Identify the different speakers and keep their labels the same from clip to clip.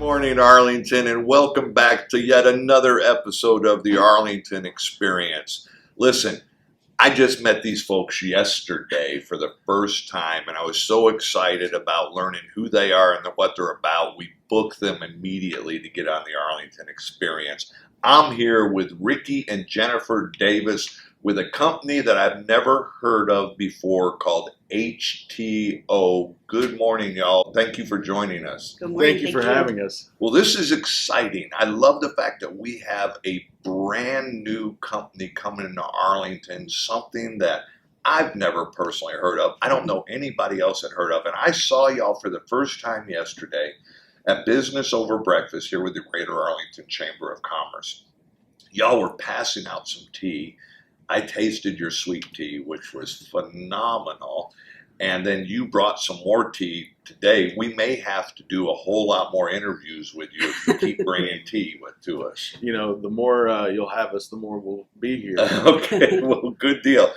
Speaker 1: morning, Arlington, and welcome back to yet another episode of the Arlington Experience. Listen, I just met these folks yesterday for the first time, and I was so excited about learning who they are and what they're about. We booked them immediately to get on the Arlington Experience. I'm here with Ricky and Jennifer Davis with a company that I've never heard of before called HTeaO. Good morning, y'all. Thank you for joining us.
Speaker 2: Good morning.
Speaker 3: Thank you for having us.
Speaker 1: Well, this is exciting. I love the fact that we have a brand new company coming into Arlington, something that I've never personally heard of. I don't know anybody else that heard of. And I saw y'all for the first time yesterday at Business Over Breakfast here with the Greater Arlington Chamber of Commerce. Y'all were passing out some tea. I tasted your sweet tea, which was phenomenal. And then you brought some more tea today. We may have to do a whole lot more interviews with you if you keep bringing tea to us.
Speaker 3: You know, the more you'll have us, the more we'll be here.
Speaker 1: Okay, well, good deal.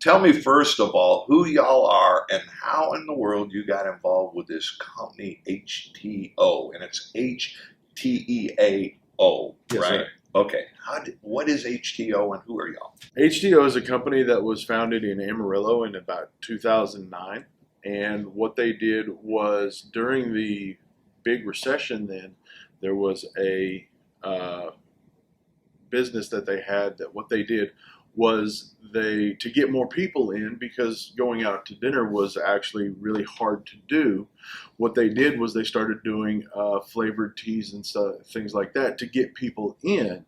Speaker 1: Tell me, first of all, who y'all are and how in the world you got involved with this company, HTeaO. And it's HTeaO,
Speaker 3: Yes,
Speaker 1: right?
Speaker 3: sir.
Speaker 1: Okay. What is HTeaO and who are y'all?
Speaker 3: HTeaO is a company that was founded in Amarillo in about 2009. And what they did was during the big recession then, there was a business that they had that what they did was to get more people in, because going out to dinner was actually really hard to do. What they did was they started doing flavored teas and stuff, things like that to get people in.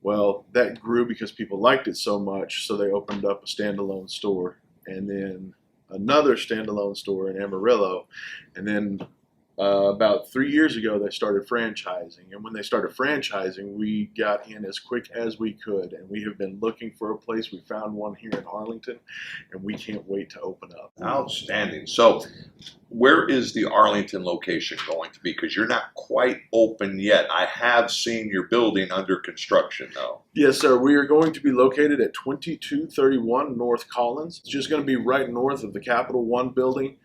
Speaker 3: Well, that grew because people liked it so much, so they opened up a standalone store, and then another standalone store in Amarillo, and then about 3 years ago they started franchising. And when they started franchising, we got in as quick as we could, and we have been looking for a place. We found one here in Arlington, and we can't wait to open up.
Speaker 1: Outstanding. So where is the Arlington location going to be? Because you're not quite open yet. I have seen your building under construction, though.
Speaker 3: Yes, sir. We are going to be located at 2231 North Collins. It's just going to be right north of the Capital One building.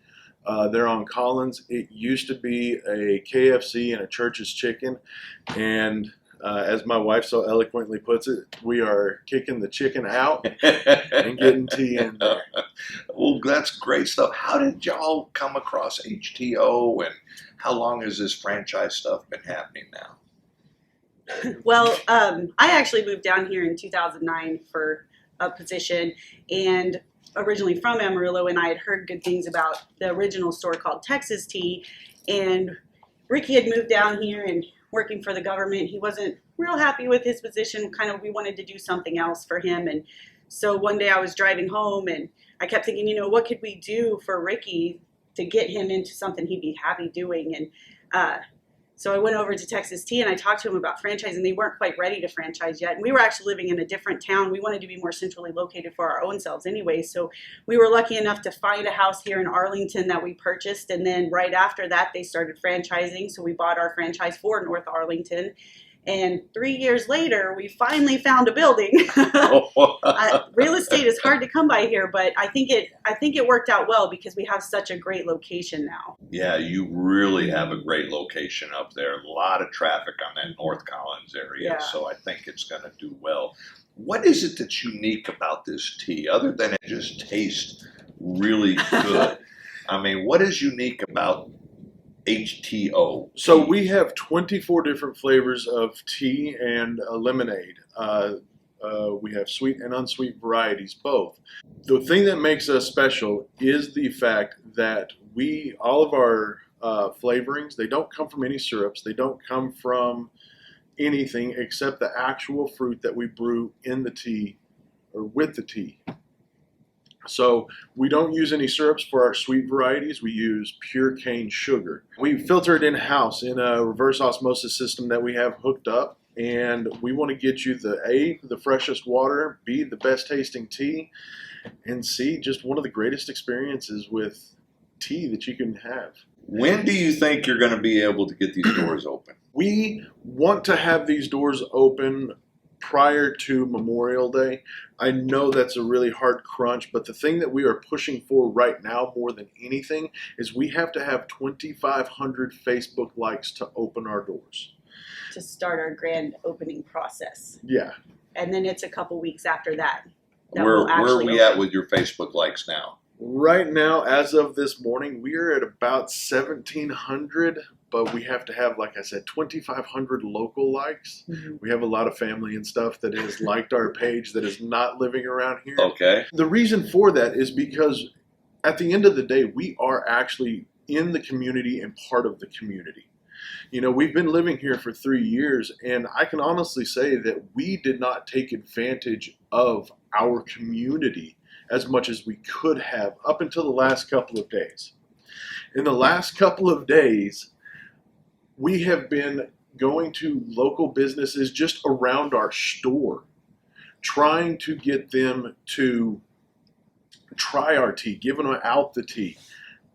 Speaker 3: They're on Collins. It used to be a KFC and a Church's Chicken, and as my wife so eloquently puts it, we are kicking the chicken out and getting tea in there.
Speaker 1: Well, that's great stuff. How did y'all come across HTeaO, and how long has this franchise stuff been happening now?
Speaker 2: Well, I actually moved down here in 2009 for a position, and originally from Amarillo, and I had heard good things about the original store called Texas Tea. And Ricky had moved down here and working for the government. He wasn't real happy with his position. We wanted to do something else for him. And so one day I was driving home and I kept thinking, what could we do for Ricky to get him into something he'd be happy doing? And so I went over to Texas Tea and I talked to him about franchising. They weren't quite ready to franchise yet. And we were actually living in a different town. We wanted to be more centrally located for our own selves anyway. So we were lucky enough to find a house here in Arlington that we purchased. And then right after that, they started franchising. So we bought our franchise for North Arlington. And 3 years later, we finally found a building. Real estate is hard to come by here, but I think it worked out well because we have such a great location now.
Speaker 1: Yeah, you really have a great location up there. A lot of traffic on that North Collins area,
Speaker 2: Yeah.
Speaker 1: So I think it's going to do well. What is it that's unique about this tea, other than it just tastes really good? I mean, what is unique about HTeaO?
Speaker 3: So we have 24 different flavors of tea and lemonade. We have sweet and unsweet varieties, both. The thing that makes us special is the fact that all of our flavorings, they don't come from any syrups. They don't come from anything except the actual fruit that we brew in the tea or with the tea. So we don't use any syrups for our sweet varieties. We use pure cane sugar. We filter it in-house in a reverse osmosis system that we have hooked up. And we want to get you the freshest water, B, the best tasting tea, and C, just one of the greatest experiences with tea that you can have.
Speaker 1: When do you think you're going to be able to get these doors open?
Speaker 3: We want to have these doors open prior to Memorial Day. I know that's a really hard crunch, but the thing that we are pushing for right now more than anything is we have to have 2,500 Facebook likes to open our doors.
Speaker 2: To start our grand opening process.
Speaker 3: Yeah.
Speaker 2: And then it's a couple weeks after that.
Speaker 1: Where are we at with your Facebook likes now?
Speaker 3: Right now, as of this morning, we are at about 1,700, but we have to have, like I said, 2,500 local likes.
Speaker 2: Mm-hmm.
Speaker 3: We have a lot of family and stuff that has liked our page that is not living around here.
Speaker 1: Okay.
Speaker 3: The reason for that is because at the end of the day, we are actually in the community and part of the community. You know, we've been living here for 3 years, and I can honestly say that we did not take advantage of our community as much as we could have up until the last couple of days. In the last couple of days, we have been going to local businesses just around our store, trying to get them to try our tea, giving them out the tea,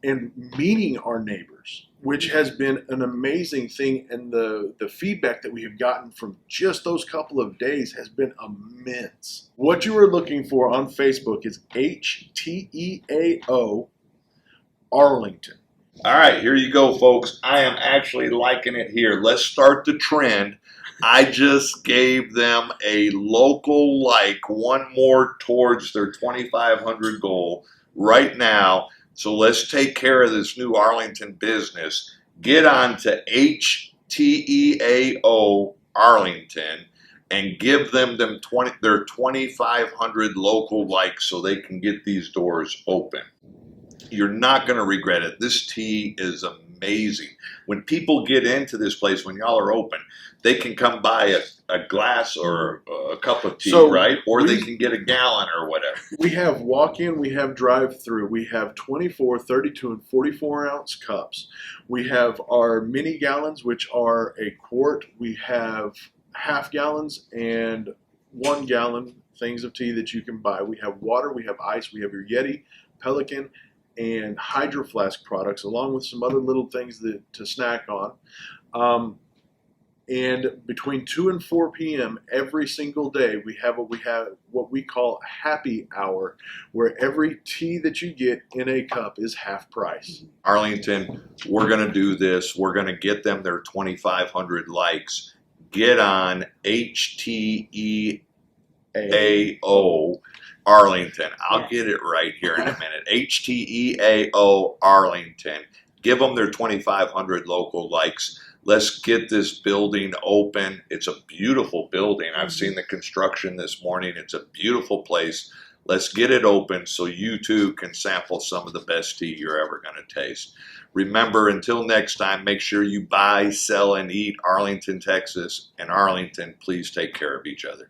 Speaker 3: and meeting our neighbors, which has been an amazing thing. And the feedback that we have gotten from just those couple of days has been immense. What you are looking for on Facebook is HTeaO Arlington.
Speaker 1: All right, here you go, folks. I am actually liking it here. Let's start the trend. I just gave them a local like, one more towards their 2,500 goal right now. So let's take care of this new Arlington business. Get on to HTeaO Arlington and give them their 2,500 local likes so they can get these doors open. You're not going to regret it. This tea is amazing. When people get into this place, when y'all are open, they can come buy a glass or a cup of tea, right? Or they can get a gallon or whatever.
Speaker 3: We have walk-in, we have drive-through, we have 24, 32, and 44-ounce cups. We have our mini gallons, which are a quart. We have half gallons and 1 gallon things of tea that you can buy. We have water, we have ice, we have your Yeti, Pelican, and Hydro Flask products, along with some other little things to snack on. And between 2 and 4 p.m. every single day, we have what we call happy hour, where every tea that you get in a cup is half price.
Speaker 1: Arlington, we're going to do this. We're going to get them their 2,500 likes. Get on HTeaO Arlington. I'll get it right here in a minute. HTeaO Arlington. Give them their 2,500 local likes. Let's get this building open. It's a beautiful building. I've seen the construction this morning. It's a beautiful place. Let's get it open so you too can sample some of the best tea you're ever going to taste. Remember, until next time, make sure you buy, sell, and eat Arlington, Texas. And Arlington, please take care of each other.